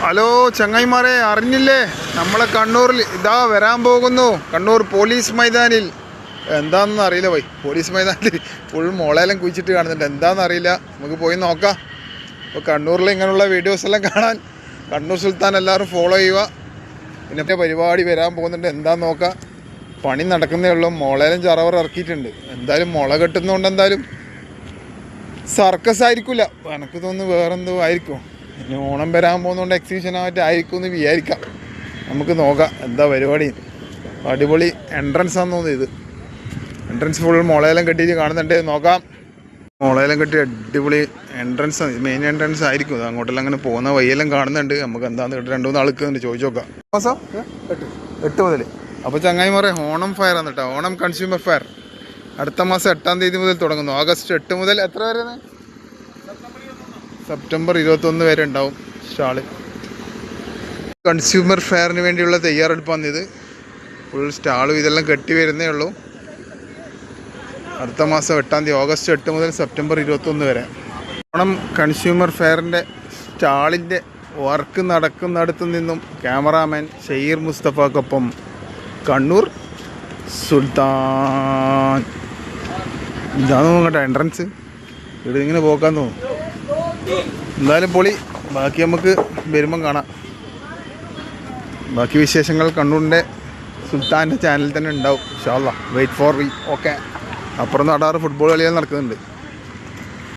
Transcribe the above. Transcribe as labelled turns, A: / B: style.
A: Hello ചങ്ങായിമാരെ, അറിഞ്ഞില്ലേ? നമ്മളെ കണ്ണൂരിൽ ഇതാ വരാൻ പോകുന്നു. കണ്ണൂർ പോലീസ് മൈതാനിൽ എന്താണെന്ന് അറിയില്ല പോയി. പോലീസ് മൈതാനിൽ ഫുൾ മുളയെല്ലാം കുഴിച്ചിട്ട് കാണുന്നുണ്ട്. എന്താണെന്ന് അറിയില്ല, നമുക്ക് പോയി നോക്കാം. അപ്പോൾ കണ്ണൂരിൽ ഇങ്ങനെയുള്ള വീഡിയോസ് എല്ലാം കാണാൻ കണ്ണൂർ സുൽത്താൻ എല്ലാവരും ഫോളോ ചെയ്യുക. പിന്നെ പരിപാടി വരാൻ പോകുന്നുണ്ട്, എന്താണെന്ന് നോക്കാം. പണി നടക്കുന്നേ ഉള്ളൂ. മുളയിലും ചറവർ ഇറക്കിയിട്ടുണ്ട്. എന്തായാലും മുള കെട്ടുന്നതുകൊണ്ട് എന്തായാലും സർക്കസ് ആയിരിക്കില്ല, എനിക്ക് തോന്നുന്നു വേറെന്തോ ആയിരിക്കും. ഇനി ഓണം വരാൻ പോകുന്നതുകൊണ്ട് എക്സിബിഷനായിട്ട് ആയിരിക്കും എന്ന് വിചാരിക്കാം. നമുക്ക് നോക്കാം എന്താ പരിപാടി. അടിപൊളി എൻട്രൻസ് ആണെന്ന് തോന്നുന്നു. ഇത് എൻട്രൻസ് ഫുൾ മുളയെല്ലാം കെട്ടിയിട്ട് കാണുന്നുണ്ട്. നോക്കാം. മുളയെല്ലാം കെട്ടി അടിപൊളി എൻട്രൻസ് ആണ്, മെയിൻ എൻട്രൻസ് ആയിരിക്കും. അങ്ങോട്ടെല്ലാം അങ്ങനെ പോകുന്ന വഴിയെല്ലാം കാണുന്നുണ്ട്. നമുക്ക് എന്താണെന്ന് കേട്ട് 2-3 ആൾക്ക് ചോദിച്ചു നോക്കാം. മാസം 8 മുതൽ. അപ്പോൾ ചങ്ങായിമാരെ, ഓണം ഫെയർ ആണ് കേട്ടോ. ഓണം കൺസ്യൂമർ ഫെയർ അടുത്ത മാസം 8-ാം തീയതി മുതൽ തുടങ്ങുന്നു. ഓഗസ്റ്റ് 8 മുതൽ എത്ര വരെ? സെപ്റ്റംബർ 21 വരെ ഉണ്ടാവും സ്റ്റാള്. കൺസ്യൂമർ ഫെയറിന് വേണ്ടിയുള്ള തയ്യാറെടുപ്പാണ് ഇത്. ഫുൾ സ്റ്റാളും ഇതെല്ലാം കെട്ടി വരുന്നേ ഉള്ളൂ. അടുത്ത മാസം 8-ാം തീയതി, ഓഗസ്റ്റ് 8 മുതൽ സെപ്റ്റംബർ 21 വരെ. ഓണം കൺസ്യൂമർ ഫെയറിൻ്റെ സ്റ്റാളിൻ്റെ വർക്ക് നടക്കുന്നിടത്തു നിന്നും ക്യാമറാമാൻ ഷഹീർ മുസ്തഫക്കൊപ്പം കണ്ണൂർ സുൽത്താൻ. ഇതാന്ന് നോക്കട്ടെ എൻട്രൻസ്. ഇവിടെ ഇങ്ങനെ പോക്കാൻ തോന്നും. എന്തായാലും പൊളി. ബാക്കി നമുക്ക് വരുമ്പം കാണാം. ബാക്കി വിശേഷങ്ങൾ കണ്ണൂരിൻ്റെ സുൽത്താൻ്റെ ചാനലിൽ തന്നെ ഉണ്ടാവും. ഇൻഷാ അല്ലാഹ്. Wait for we. ഓക്കെ. അപ്പുറം നടാറ് ഫുട്ബോൾ കളികൾ നടക്കുന്നുണ്ട്.